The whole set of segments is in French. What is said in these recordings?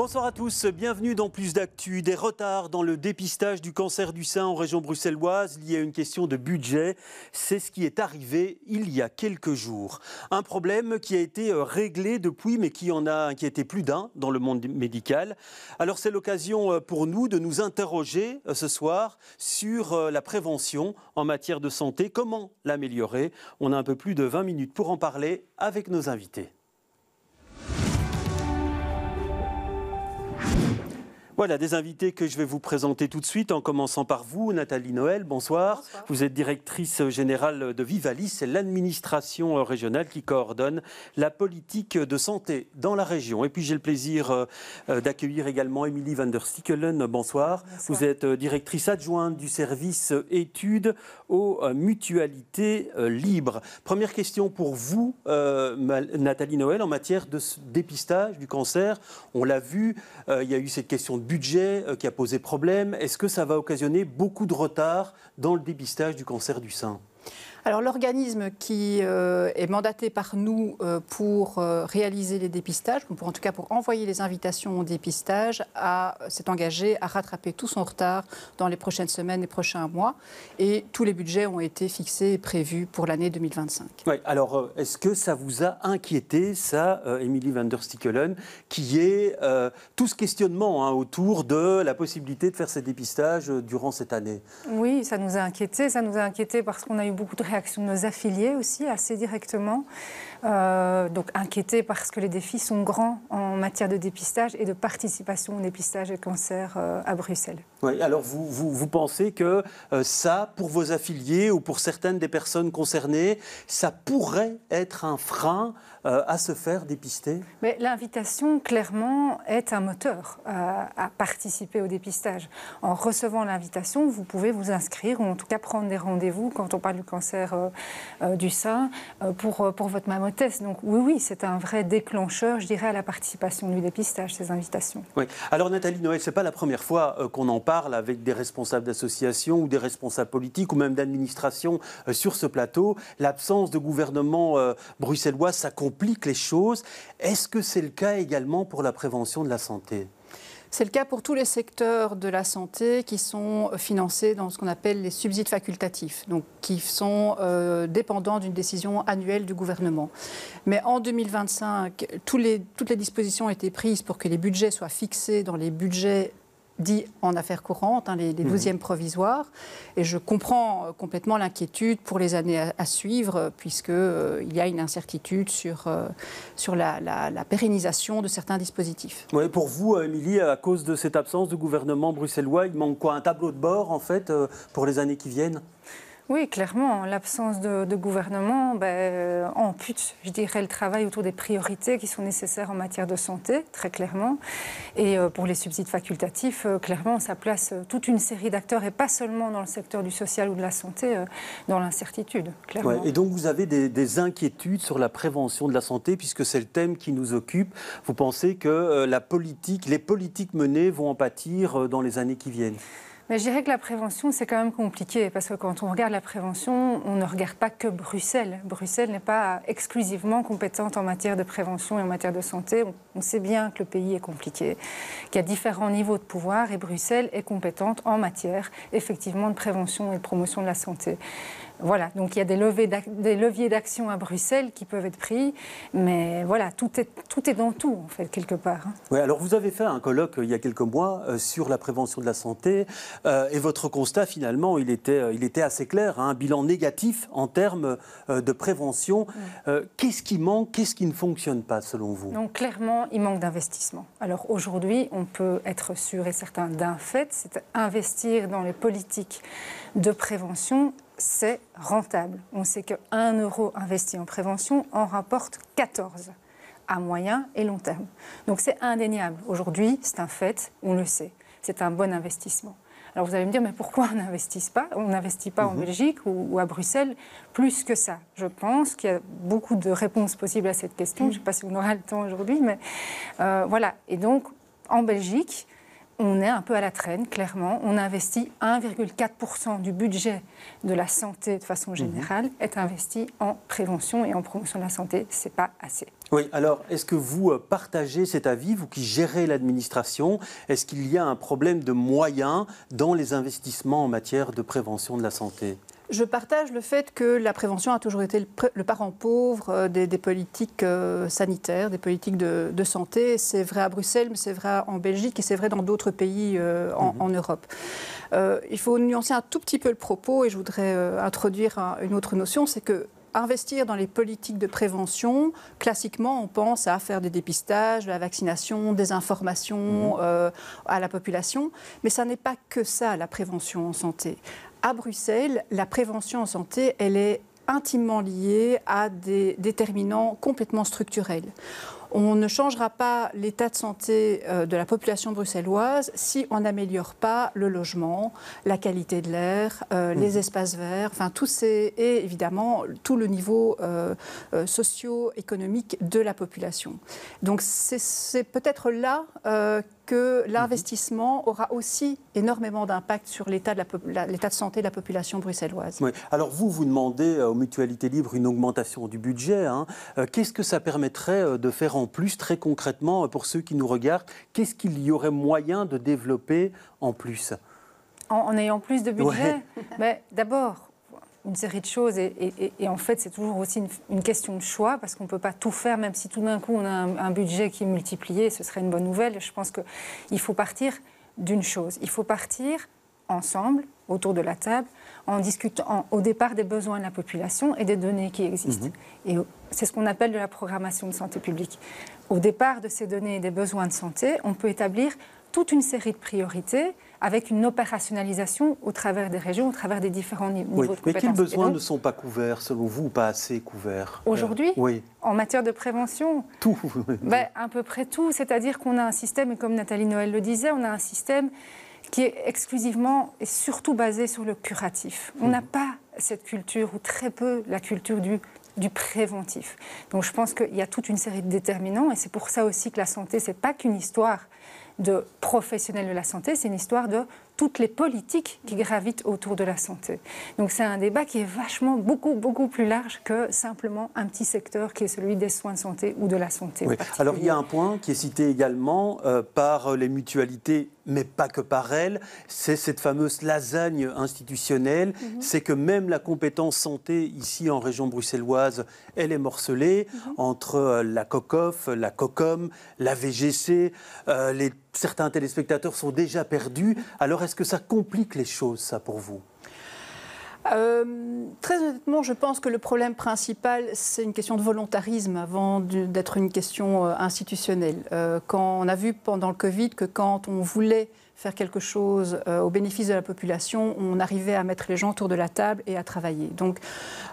Bonsoir à tous, bienvenue dans Plus d'actu. Des retards dans le dépistage du cancer du sein en région bruxelloise lié à une question de budget. C'est ce qui est arrivé il y a quelques jours. Un problème qui a été réglé depuis, mais qui en a inquiété plus d'un dans le monde médical. Alors c'est l'occasion pour nous de nous interroger ce soir sur la prévention en matière de santé. Comment l'améliorer? On a un peu plus de 20 minutes pour en parler avec nos invités. Voilà, des invités que je vais vous présenter tout de suite, en commençant par vous, Nathalie Noël, bonsoir. Bonsoir. Vous êtes directrice générale de Vivalis, c'est l'administration régionale qui coordonne la politique de santé dans la région. Et puis j'ai le plaisir d'accueillir également Emilie van der Stickelen, bonsoir. Vous êtes directrice adjointe du service études aux mutualités libres. Première question pour vous, Nathalie Noël, en matière de dépistage du cancer. On l'a vu, il y a eu cette question de budget qui a posé problème. Est-ce que ça va occasionner beaucoup de retard dans le dépistage du cancer du sein ? Alors l'organisme qui est mandaté par nous pour réaliser les dépistages, en tout cas pour envoyer les invitations au dépistage, s'est engagé à rattraper tout son retard dans les prochaines semaines et prochains mois. Et tous les budgets ont été fixés et prévus pour l'année 2025. Oui, alors est-ce que ça vous a inquiété, ça, Emilie van der Stickelen, qui est tout ce questionnement autour de la possibilité de faire ces dépistages durant cette année? Oui, ça nous a inquiété. Ça nous a inquiété parce qu'on a eu beaucoup de réactions de nos affiliés aussi, assez directement. Donc inquiétés parce que les défis sont grands en matière de dépistage et de participation au dépistage des cancers à Bruxelles. Oui, alors vous pensez que ça, pour vos affiliés ou pour certaines des personnes concernées, ça pourrait être un frein à se faire dépister? Mais l'invitation, clairement, est un moteur à participer au dépistage. En recevant l'invitation, vous pouvez vous inscrire ou en tout cas prendre des rendez-vous quand on parle du cancer du sein pour votre mammotest. Donc oui, c'est un vrai déclencheur, je dirais, à la participation du dépistage, ces invitations. Oui. Alors Nathalie Noël, ce n'est pas la première fois qu'on en parle avec des responsables d'associations ou des responsables politiques ou même d'administration sur ce plateau. L'absence de gouvernement bruxellois, ça complique les choses. Est-ce que c'est le cas également pour la prévention de la santé ? C'est le cas pour tous les secteurs de la santé qui sont financés dans ce qu'on appelle les subsides facultatifs, donc qui sont dépendants d'une décision annuelle du gouvernement. Mais en 2025, toutes les dispositions ont été prises pour que les budgets soient fixés dans les budgets dits en affaires courantes, les 12e provisoires. Et je comprends complètement l'inquiétude pour les années à suivre, puisqu'il y a une incertitude sur la pérennisation de certains dispositifs. Oui, pour vous, Émilie, à cause de cette absence de gouvernement bruxellois, il manque quoi? Un tableau de bord, en fait, pour les années qui viennent? Oui, clairement, l'absence de gouvernement ampute, je dirais, le travail autour des priorités qui sont nécessaires en matière de santé, très clairement. Et pour les subsides facultatifs, clairement, ça place toute une série d'acteurs, et pas seulement dans le secteur du social ou de la santé, dans l'incertitude, clairement. Ouais, et donc vous avez des inquiétudes sur la prévention de la santé, puisque c'est le thème qui nous occupe. Vous pensez que les politiques menées vont en pâtir dans les années qui viennent? Mais je dirais que la prévention, c'est quand même compliqué, parce que quand on regarde la prévention, on ne regarde pas que Bruxelles. Bruxelles n'est pas exclusivement compétente en matière de prévention et en matière de santé. On sait bien que le pays est compliqué, qu'il y a différents niveaux de pouvoir, et Bruxelles est compétente en matière, effectivement, de prévention et de promotion de la santé. Voilà, donc il y a des leviers d'action à Bruxelles qui peuvent être pris, mais voilà, tout est dans tout, en fait, quelque part. Oui, alors vous avez fait un colloque il y a quelques mois sur la prévention de la santé, et votre constat, finalement, il était assez clair, un bilan négatif en termes de prévention. Qu'est-ce qui manque, qu'est-ce qui ne fonctionne pas, selon vous? Donc, clairement, il manque d'investissement. Alors, aujourd'hui, on peut être sûr et certain d'un fait, c'est investir dans les politiques de prévention. C'est rentable. On sait qu'1 euro investi en prévention en rapporte 14 à moyen et long terme. Donc c'est indéniable. Aujourd'hui, c'est un fait, on le sait. C'est un bon investissement. Alors vous allez me dire, mais pourquoi on n'investit pas? On n'investit pas en Belgique ou à Bruxelles plus que ça. Je pense qu'il y a beaucoup de réponses possibles à cette question. Je ne sais pas si on aura le temps aujourd'hui, mais voilà. Et donc, en Belgique, on est un peu à la traîne, clairement. On investit 1,4% du budget de la santé de façon générale est investi en prévention et en promotion de la santé. Ce n'est pas assez. Oui, alors est-ce que vous partagez cet avis, vous qui gérez l'administration? Est-ce qu'il y a un problème de moyens dans les investissements en matière de prévention de la santé? Je partage le fait que la prévention a toujours été le parent pauvre des politiques sanitaires, des politiques de santé. C'est vrai à Bruxelles, mais c'est vrai en Belgique et c'est vrai dans d'autres pays en Europe. Il faut nuancer un tout petit peu le propos et je voudrais introduire une autre notion, c'est que investir dans les politiques de prévention, classiquement, on pense à faire des dépistages, de la vaccination, des informations à la population. Mais ça n'est pas que ça, la prévention en santé. À Bruxelles, la prévention en santé, elle est intimement liée à des déterminants complètement structurels. On ne changera pas l'état de santé de la population bruxelloise si on n'améliore pas le logement, la qualité de l'air, les espaces verts, enfin et évidemment tout le niveau socio-économique de la population. Donc c'est peut-être là que l'investissement aura aussi énormément d'impact sur l'état de santé de la population bruxelloise. Oui. Alors vous demandez aux mutualités libres une augmentation du budget. Qu'est-ce que ça permettrait de faire en plus, très concrètement, pour ceux qui nous regardent? Qu'est-ce qu'il y aurait moyen de développer en plus? En ayant plus de budget, d'abord, une série de choses. Et en fait, c'est toujours aussi une question de choix, parce qu'on ne peut pas tout faire, même si tout d'un coup, on a un budget qui est multiplié, ce serait une bonne nouvelle. Je pense qu'il faut partir d'une chose. Il faut partir ensemble, autour de la table, en discutant au départ des besoins de la population et des données qui existent. Et c'est ce qu'on appelle de la programmation de santé publique. Au départ de ces données et des besoins de santé, on peut établir toute une série de priorités avec une opérationnalisation au travers des régions, au travers des différents niveaux de compétences. Mais quels besoins ne sont pas couverts, selon vous, ou pas assez couverts? Aujourd'hui, oui. En matière de prévention, tout. À peu près tout. C'est-à-dire qu'on a un système, et comme Nathalie Noël le disait, on a un système qui est exclusivement et surtout basé sur le curatif. On n'a pas cette culture, ou très peu la culture du préventif. Donc je pense qu'il y a toute une série de déterminants, et c'est pour ça aussi que la santé, ce n'est pas qu'une histoire de professionnels de la santé, c'est une histoire de toutes les politiques qui gravitent autour de la santé. Donc c'est un débat qui est vachement beaucoup plus large que simplement un petit secteur qui est celui des soins de santé ou de la santé. Oui. Alors il y a un point qui est cité également par les mutualités, mais pas que par elles, c'est cette fameuse lasagne institutionnelle. C'est que même la compétence santé ici en région bruxelloise, elle est morcelée entre la COCOF, la COCOM, la VGC, certains téléspectateurs sont déjà perdus. Alors, est-ce que ça complique les choses, ça, pour vous? Très honnêtement, je pense que le problème principal, c'est une question de volontarisme avant d'être une question institutionnelle. Quand on a vu pendant le Covid que quand on voulait faire quelque chose au bénéfice de la population, on arrivait à mettre les gens autour de la table et à travailler. Donc,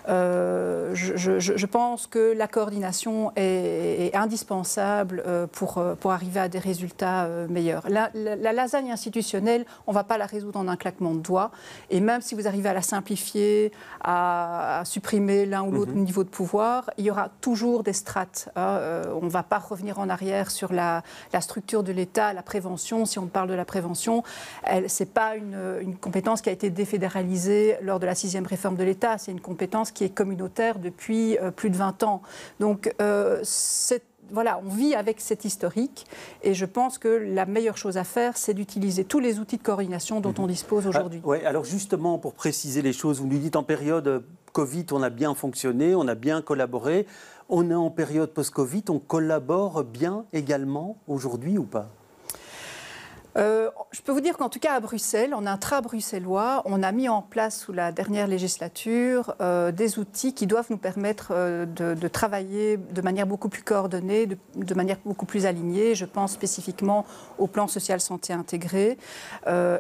je pense que la coordination est indispensable pour arriver à des résultats meilleurs. La lasagne institutionnelle, on ne va pas la résoudre en un claquement de doigts. Et même si vous arrivez à la simplifier, à supprimer l'un ou l'autre niveau de pouvoir, il y aura toujours des strates. On ne va pas revenir en arrière sur la structure de l'État, la prévention, si on parle de la prévention. Ce n'est pas une compétence qui a été défédéralisée lors de la 6e réforme de l'État. C'est une compétence qui est communautaire depuis plus de 20 ans. Donc, voilà, on vit avec cet historique et je pense que la meilleure chose à faire, c'est d'utiliser tous les outils de coordination dont on dispose aujourd'hui. Oui, alors justement, pour préciser les choses, vous nous dites en période Covid, on a bien fonctionné, on a bien collaboré. On est en période post-Covid, on collabore bien également aujourd'hui ou pas ? Je peux vous dire qu'en tout cas à Bruxelles, en intra-bruxellois, on a mis en place sous la dernière législature des outils qui doivent nous permettre de travailler de manière beaucoup plus coordonnée, de manière beaucoup plus alignée. Je pense spécifiquement au plan social santé intégré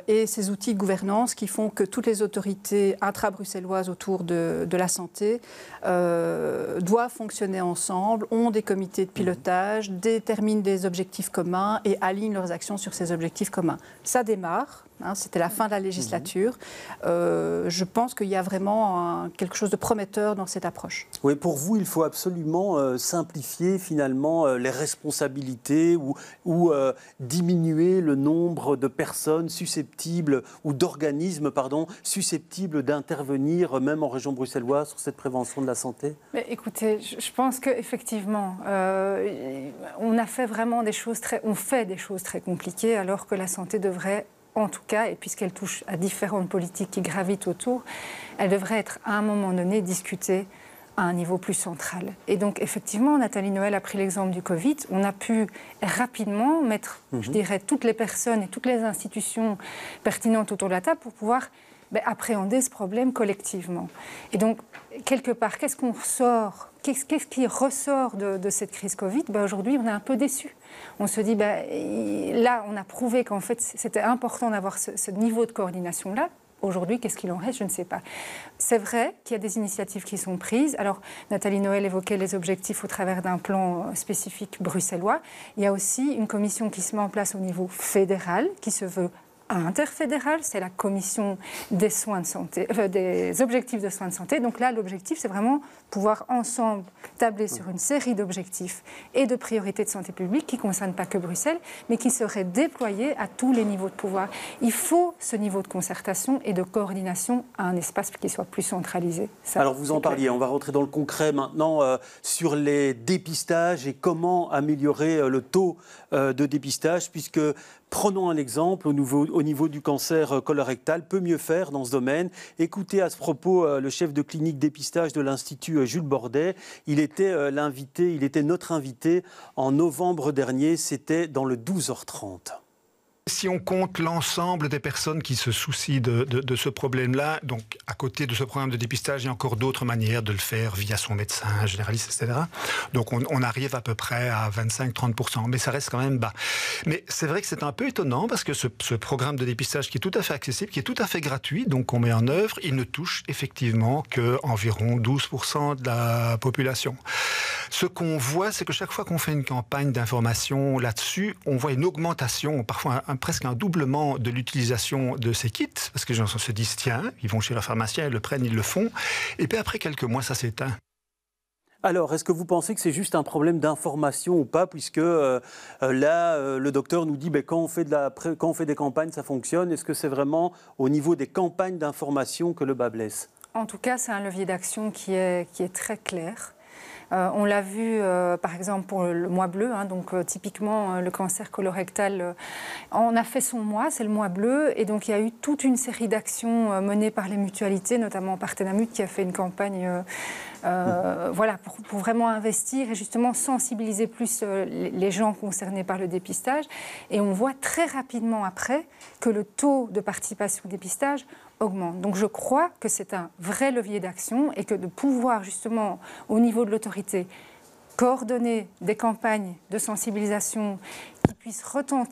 et ces outils de gouvernance qui font que toutes les autorités intra-bruxelloises autour de la santé doivent fonctionner ensemble, ont des comités de pilotage, déterminent des objectifs communs et alignent leurs actions sur ces objectifs communs. ça démarre. C'était la fin de la législature. Je pense qu'il y a vraiment quelque chose de prometteur dans cette approche. Oui, pour vous, il faut absolument simplifier finalement les responsabilités ou diminuer le nombre de personnes susceptibles ou d'organismes, susceptibles d'intervenir, même en région bruxelloise, sur cette prévention de la santé. Mais écoutez, je pense qu'effectivement, on fait des choses très compliquées, alors que la santé devrait, en tout cas, et puisqu'elle touche à différentes politiques qui gravitent autour, elle devrait être à un moment donné discutée à un niveau plus central. Et donc, effectivement, Nathalie Noël a pris l'exemple du Covid. On a pu rapidement mettre, je dirais, toutes les personnes et toutes les institutions pertinentes autour de la table pour pouvoir appréhender ce problème collectivement. Et donc, quelque part, qu'est-ce qui ressort de cette crise Covid ? Aujourd'hui, on est un peu déçus. On se dit, là, on a prouvé qu'en fait, c'était important d'avoir ce niveau de coordination-là. Aujourd'hui, qu'est-ce qu'il en reste ? Je ne sais pas. C'est vrai qu'il y a des initiatives qui sont prises. Alors, Nathalie Noël évoquait les objectifs au travers d'un plan spécifique bruxellois. Il y a aussi une commission qui se met en place au niveau fédéral, qui se veut interfédérale, c'est la commission des soins de santé, des objectifs de soins de santé. Donc là, l'objectif, c'est vraiment pouvoir ensemble tabler sur une série d'objectifs et de priorités de santé publique qui ne concernent pas que Bruxelles, mais qui seraient déployés à tous les niveaux de pouvoir. Il faut ce niveau de concertation et de coordination à un espace qui soit plus centralisé. Alors vous en parliez, on va rentrer dans le concret maintenant sur les dépistages et comment améliorer le taux de dépistage, puisque prenons un exemple au niveau du cancer colorectal, peut mieux faire dans ce domaine. Écoutez à ce propos le chef de clinique dépistage de l'Institut Jules Bordet. Il était notre invité en novembre dernier, c'était dans le 12h30. Si on compte l'ensemble des personnes qui se soucient de ce problème-là, donc à côté de ce programme de dépistage, il y a encore d'autres manières de le faire via son médecin généraliste, etc. Donc on arrive à peu près à 25-30%, mais ça reste quand même bas. Mais c'est vrai que c'est un peu étonnant parce que ce programme de dépistage qui est tout à fait accessible, qui est tout à fait gratuit, donc qu'on met en œuvre, il ne touche effectivement qu'environ 12% de la population. Ce qu'on voit, c'est que chaque fois qu'on fait une campagne d'information là-dessus, on voit une augmentation, parfois presque un doublement de l'utilisation de ces kits, parce que les gens se disent, tiens, ils vont chez leur pharmacien, ils le prennent, ils le font, et puis après quelques mois, ça s'éteint. Alors, est-ce que vous pensez que c'est juste un problème d'information ou pas, puisque là, le docteur nous dit quand on fait des campagnes, ça fonctionne. Est-ce que c'est vraiment au niveau des campagnes d'information que le bât blesse ? En tout cas, c'est un levier d'action qui est très clair. On l'a vu, par exemple, pour le mois bleu. Donc, typiquement, le cancer colorectal, on a fait son mois, c'est le mois bleu. Et donc, il y a eu toute une série d'actions menées par les mutualités, notamment Partenamut, qui a fait une campagne pour vraiment investir et justement sensibiliser plus les gens concernés par le dépistage. Et on voit très rapidement après que le taux de participation au dépistage augmente. Donc je crois que c'est un vrai levier d'action et que de pouvoir justement au niveau de l'autorité coordonner des campagnes de sensibilisation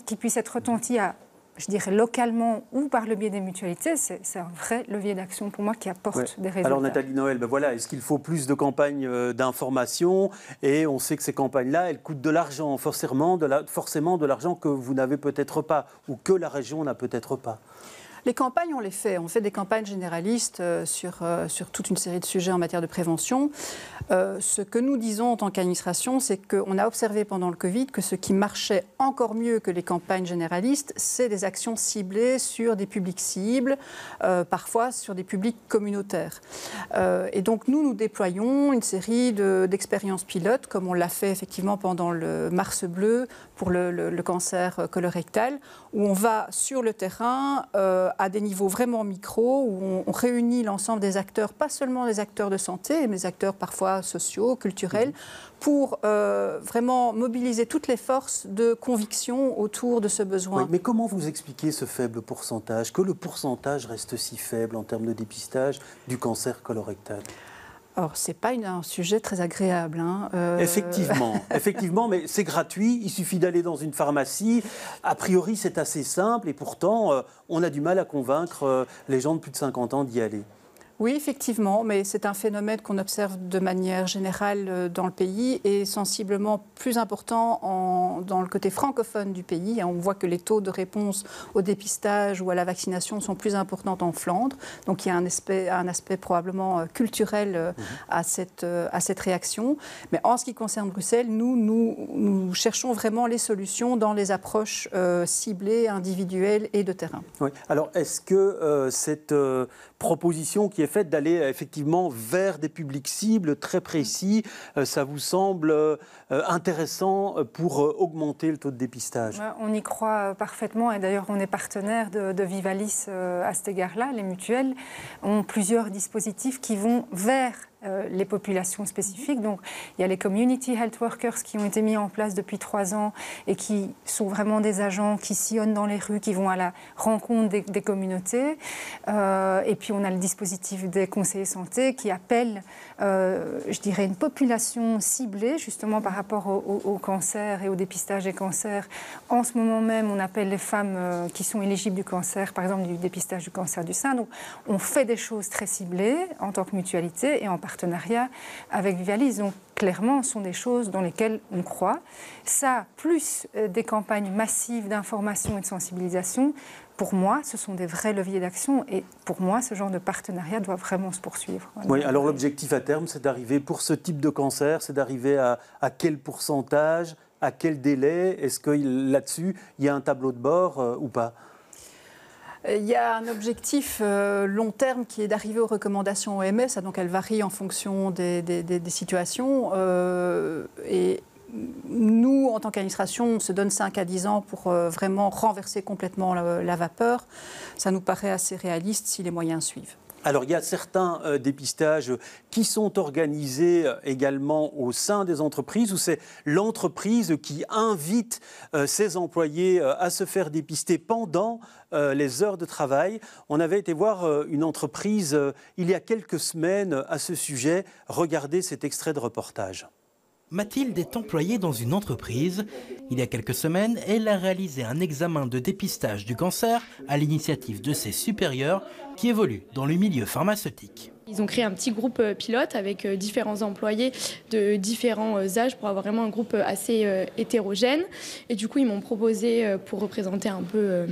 qui puissent être retenties je dirais localement ou par le biais des mutualités, c'est un vrai levier d'action pour moi qui apporte des résultats. Alors Nathalie Noël, est-ce qu'il faut plus de campagnes d'information ? Et on sait que ces campagnes-là, elles coûtent de l'argent, forcément de l'argent que vous n'avez peut-être pas ou que la région n'a peut-être pas. Les campagnes, on les fait. On fait des campagnes généralistes sur toute une série de sujets en matière de prévention. Ce que nous disons en tant qu'administration, c'est qu'on a observé pendant le Covid que ce qui marchait encore mieux que les campagnes généralistes, c'est des actions ciblées sur des publics cibles, parfois sur des publics communautaires. Et donc nous déployons une série d'expériences pilotes, comme on l'a fait effectivement pendant le Mars bleu pour le cancer colorectal, où on va sur le terrain à des niveaux vraiment micro, où on réunit l'ensemble des acteurs, pas seulement les acteurs de santé, mais des acteurs parfois sociaux, culturels, pour vraiment mobiliser toutes les forces de conviction autour de ce besoin. Oui, mais comment vous expliquez ce faible pourcentage, que le pourcentage reste si faible en termes de dépistage du cancer colorectal ? Alors, ce n'est pas un sujet très agréable. Effectivement, mais c'est gratuit, il suffit d'aller dans une pharmacie. A priori, c'est assez simple et pourtant, on a du mal à convaincre les gens de plus de 50 ans d'y aller. Oui, effectivement, mais c'est un phénomène qu'on observe de manière générale dans le pays et sensiblement plus important dans le côté francophone du pays. On voit que les taux de réponse au dépistage ou à la vaccination sont plus importants en Flandre. Donc il y a un aspect probablement culturel à cette réaction. Mais en ce qui concerne Bruxelles, nous cherchons vraiment les solutions dans les approches ciblées, individuelles et de terrain. Oui. Alors est-ce que cette proposition qui est faite d'aller effectivement vers des publics cibles très précis, ça vous semble intéressant pour augmenter le taux de dépistage? On y croit parfaitement et d'ailleurs on est partenaire de Vivalis à cet égard-là. Les mutuelles ont plusieurs dispositifs qui vont vers les populations spécifiques. Donc, il y a les Community Health Workers qui ont été mis en place depuis 3 ans et qui sont vraiment des agents qui sillonnent dans les rues, qui vont à la rencontre des communautés. Et puis, on a le dispositif des conseillers santé qui appelle, je dirais, une population ciblée, justement par rapport au cancer et au dépistage des cancers. En ce moment même, on appelle les femmes qui sont éligibles du cancer, par exemple, du dépistage du cancer du sein. Donc, on fait des choses très ciblées en tant que mutualité et en partenariat avec Vivalis. Donc, clairement, ce sont des choses dans lesquelles on croit. Ça, plus des campagnes massives d'information et de sensibilisation, pour moi, ce sont des vrais leviers d'action. Et pour moi, ce genre de partenariat doit vraiment se poursuivre. Oui, alors l'objectif à terme, c'est d'arriver, pour ce type de cancer, c'est d'arriver à quel pourcentage, à quel délai? Est-ce que là-dessus, il y a un tableau de bord ou pas? Il y a un objectif long terme qui est d'arriver aux recommandations OMS, donc elles varient en fonction des situations. Et nous, en tant qu'administration, on se donne 5 à 10 ans pour vraiment renverser complètement la vapeur. Ça nous paraît assez réaliste si les moyens suivent. Alors, il y a certains dépistages qui sont organisés également au sein des entreprises, où c'est l'entreprise qui invite ses employés à se faire dépister pendant les heures de travail. On avait été voir une entreprise il y a quelques semaines à ce sujet. Regardez cet extrait de reportage. Mathilde est employée dans une entreprise. Il y a quelques semaines, elle a réalisé un examen de dépistage du cancer à l'initiative de ses supérieurs qui évoluent dans le milieu pharmaceutique. Ils ont créé un petit groupe pilote avec différents employés de différents âges pour avoir vraiment un groupe assez hétérogène. Et du coup, ils m'ont proposé pour représenter un peu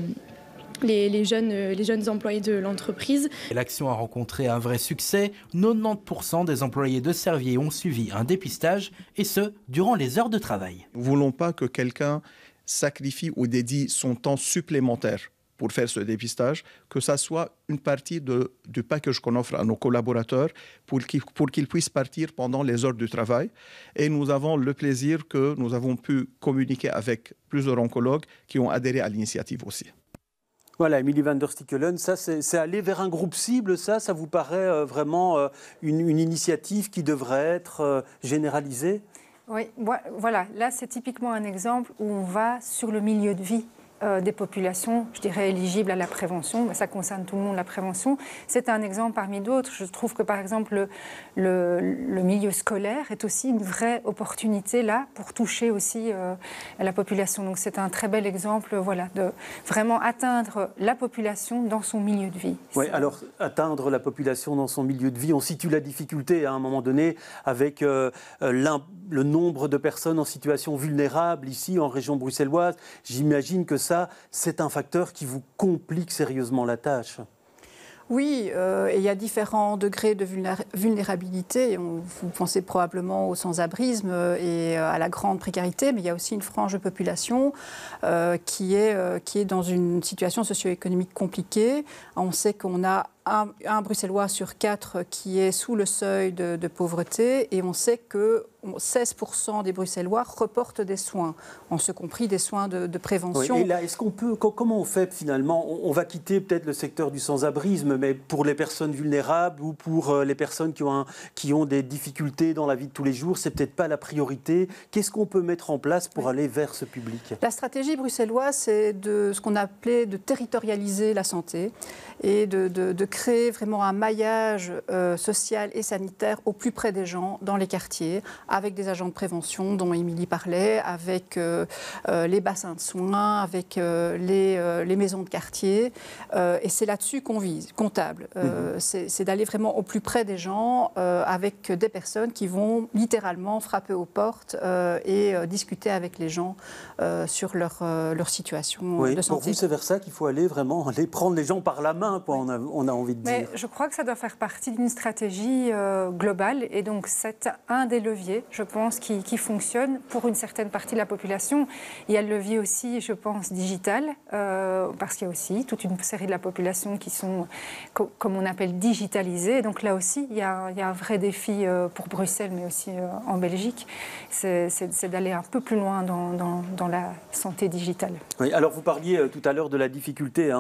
les jeunes employés de l'entreprise. L'action a rencontré un vrai succès. 90% des employés de Servier ont suivi un dépistage, et ce, durant les heures de travail. Nous ne voulons pas que quelqu'un sacrifie ou dédie son temps supplémentaire pour faire ce dépistage, que ça soit une partie du package qu'on offre à nos collaborateurs pour qu'ils puissent partir pendant les heures du travail. Et nous avons le plaisir que nous avons pu communiquer avec plusieurs oncologues qui ont adhéré à l'initiative aussi. Voilà, Emilie van der Stickelen, ça c'est aller vers un groupe cible, ça vous paraît vraiment une initiative qui devrait être généralisée? Oui, voilà, là c'est typiquement un exemple où on va sur le milieu de vie des populations, je dirais, éligibles à la prévention. Ça concerne tout le monde, la prévention. C'est un exemple parmi d'autres. Je trouve que, par exemple, le milieu scolaire est aussi une vraie opportunité, là, pour toucher aussi la population. Donc, c'est un très bel exemple, voilà, de vraiment atteindre la population dans son milieu de vie. Oui, alors, atteindre la population dans son milieu de vie, on situe la difficulté, à un moment donné, avec le nombre de personnes en situation vulnérable, ici, en région bruxelloise. J'imagine que ça, c'est un facteur qui vous complique sérieusement la tâche. Oui, et il y a différents degrés de vulnérabilité. Vous pensez probablement au sans-abrisme et à la grande précarité, mais il y a aussi une frange de population qui est dans une situation socio-économique compliquée. On sait qu'on a un Bruxellois sur 4 qui est sous le seuil de pauvreté, et on sait que 16% des Bruxellois reportent des soins, en ce compris des soins de prévention. Oui, et là, comment on fait finalement? On va quitter peut-être le secteur du sans-abrisme, mais pour les personnes vulnérables ou pour les personnes qui ont des difficultés dans la vie de tous les jours, c'est peut-être pas la priorité. Qu'est-ce qu'on peut mettre en place pour aller vers ce public? La stratégie bruxelloise, c'est ce qu'on appelait de territorialiser la santé et de créer créer vraiment un maillage social et sanitaire au plus près des gens dans les quartiers, avec des agents de prévention dont Émilie parlait, avec les bassins de soins, avec les maisons de quartier. Et c'est là-dessus qu'on vise, comptable. C'est d'aller vraiment au plus près des gens avec des personnes qui vont littéralement frapper aux portes et discuter avec les gens sur leur situation de santé. Pour vous, c'est vers ça qu'il faut aller vraiment, aller prendre les gens par la main, quoi, on a envie de dire. Mais je crois que ça doit faire partie d'une stratégie globale et donc c'est un des leviers, je pense, qui fonctionne pour une certaine partie de la population. Il y a le levier aussi, je pense, digital, parce qu'il y a aussi toute une série de la population qui sont, comme on appelle, digitalisées. Donc là aussi, il y a un vrai défi pour Bruxelles, mais aussi en Belgique, c'est d'aller un peu plus loin dans la santé digitale. Oui, alors vous parliez tout à l'heure de la difficulté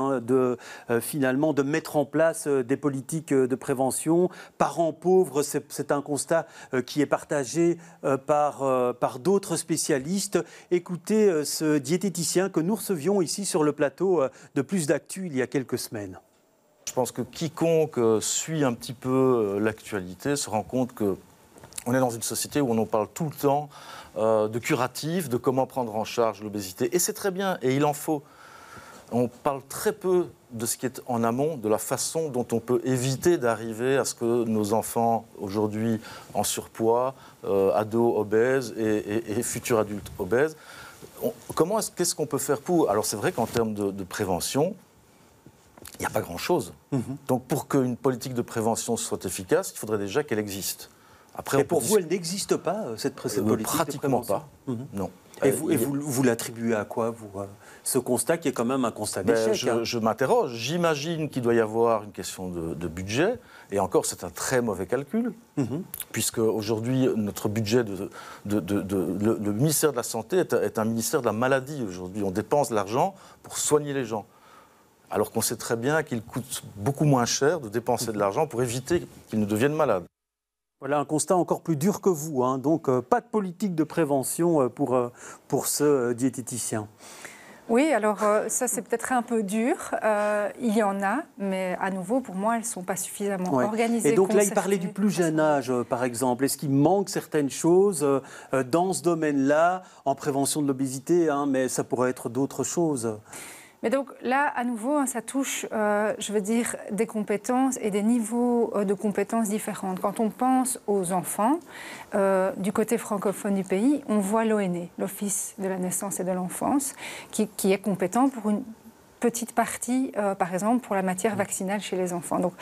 finalement de mettre en place des politiques de prévention. Parents pauvres, c'est un constat qui est partagé par d'autres spécialistes. Écoutez ce diététicien que nous recevions ici sur le plateau de Plus d'Actu il y a quelques semaines. Je pense que quiconque suit un petit peu l'actualité se rend compte qu'on est dans une société où on en parle tout le temps de curatifs, de comment prendre en charge l'obésité. Et c'est très bien, et il en faut. On parle très peu de ce qui est en amont, de la façon dont on peut éviter d'arriver à ce que nos enfants, aujourd'hui en surpoids, ados obèses et futurs adultes obèses, qu'est-ce qu'on peut faire pour... Alors c'est vrai qu'en termes de prévention, il n'y a pas grand-chose. Donc pour qu'une politique de prévention soit efficace, il faudrait déjà qu'elle existe. Après, et pour vous, elle n'existe pas, cette politique pratiquement de prévention? pas, non. Et vous l'attribuez à quoi, vous, ce constat qui est quand même un constat d'échec? Je m'interroge. J'imagine qu'il doit y avoir une question de budget. Et encore, c'est un très mauvais calcul, puisque aujourd'hui, notre budget, le ministère de la Santé est un ministère de la maladie. Aujourd'hui, on dépense de l'argent pour soigner les gens. Alors qu'on sait très bien qu'il coûte beaucoup moins cher de dépenser de l'argent pour éviter qu'ils ne deviennent malades. Voilà un constat encore plus dur que vous, hein. Donc pas de politique de prévention pour ce diététicien. Oui, alors ça c'est peut-être un peu dur, il y en a, mais à nouveau pour moi elles ne sont pas suffisamment organisées. Et donc là il parlait du plus jeune âge par exemple, est-ce qu'il manque certaines choses dans ce domaine-là, en prévention de l'obésité, hein, mais ça pourrait être d'autres choses? Mais donc là, à nouveau, ça touche, je veux dire, des compétences et des niveaux de compétences différentes. Quand on pense aux enfants, du côté francophone du pays, on voit l'ONE, l'Office de la naissance et de l'enfance, qui est compétent pour une petite partie, par exemple, pour la matière vaccinale chez les enfants. Donc,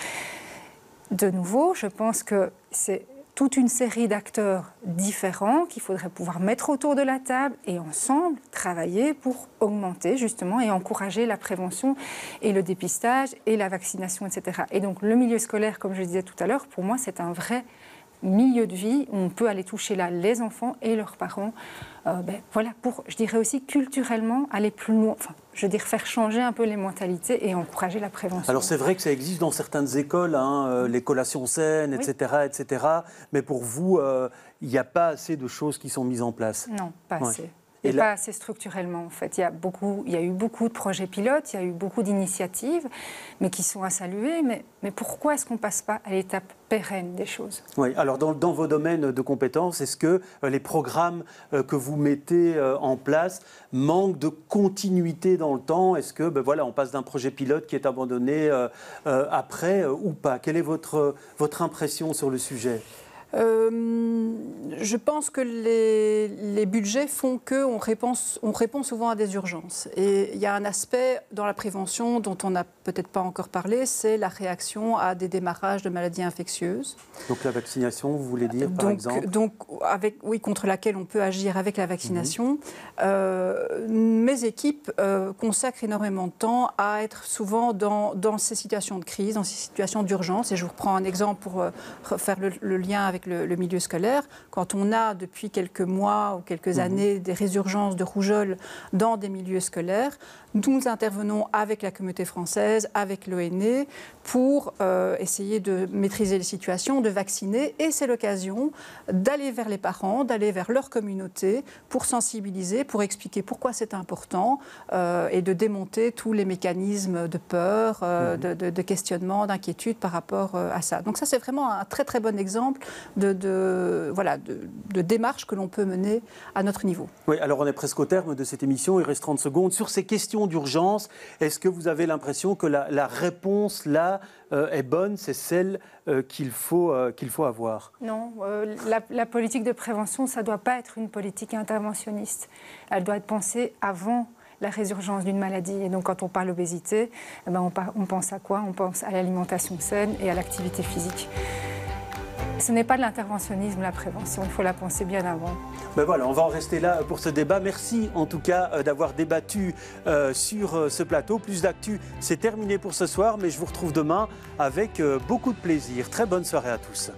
de nouveau, je pense que c'est toute une série d'acteurs différents qu'il faudrait pouvoir mettre autour de la table et ensemble travailler pour augmenter justement et encourager la prévention et le dépistage et la vaccination, etc. Et donc le milieu scolaire, comme je le disais tout à l'heure, pour moi c'est un vrai milieu de vie où on peut aller toucher là les enfants et leurs parents. Voilà, pour, je dirais aussi culturellement, aller plus loin, enfin, je veux dire faire changer un peu les mentalités et encourager la prévention. Alors c'est vrai que ça existe dans certaines écoles, hein, les collations saines, etc., etc. Mais pour vous, il n'y a pas assez de choses qui sont mises en place? Non, pas assez. Et pas assez structurellement, en fait. Il y a eu beaucoup de projets pilotes, il y a eu beaucoup d'initiatives, mais qui sont à saluer. Mais pourquoi est-ce qu'on ne passe pas à l'étape pérenne des choses? Oui, alors dans vos domaines de compétences, est-ce que les programmes que vous mettez en place manquent de continuité dans le temps? Est-ce que on passe d'un projet pilote qui est abandonné après ou pas? Quelle est votre impression sur le sujet? Je pense que les budgets font qu'on répond souvent à des urgences. Et il y a un aspect dans la prévention dont on n'a peut-être pas encore parlé, c'est la réaction à des démarrages de maladies infectieuses. Donc la vaccination, vous voulez dire, par exemple? Donc, oui, contre laquelle on peut agir avec la vaccination. Mes équipes consacrent énormément de temps à être souvent dans ces situations de crise, dans ces situations d'urgence. Et je vous reprends un exemple pour faire le lien avec avec le milieu scolaire. Quand on a depuis quelques mois ou quelques années des résurgences de rougeole dans des milieux scolaires, nous intervenons avec la communauté française, avec l'ONE, pour essayer de maîtriser les situations, de vacciner. Et c'est l'occasion d'aller vers les parents, d'aller vers leur communauté pour sensibiliser, pour expliquer pourquoi c'est important et de démonter tous les mécanismes de peur, de questionnement, d'inquiétude par rapport à ça. Donc ça, c'est vraiment un très très bon exemple de démarche que l'on peut mener à notre niveau. Oui, alors on est presque au terme de cette émission, il reste 30 secondes. Sur ces questions d'urgence, est-ce que vous avez l'impression que la réponse là est bonne, c'est celle qu'il faut avoir? Non, la politique de prévention, ça ne doit pas être une politique interventionniste. Elle doit être pensée avant la résurgence d'une maladie. Et donc quand on parle d'obésité, on pense à quoi? On pense à l'alimentation saine et à l'activité physique. Ce n'est pas de l'interventionnisme, la prévention, il faut la penser bien avant. Ben voilà, on va en rester là pour ce débat. Merci en tout cas d'avoir débattu sur ce plateau. Plus d'actu, c'est terminé pour ce soir, mais je vous retrouve demain avec beaucoup de plaisir. Très bonne soirée à tous.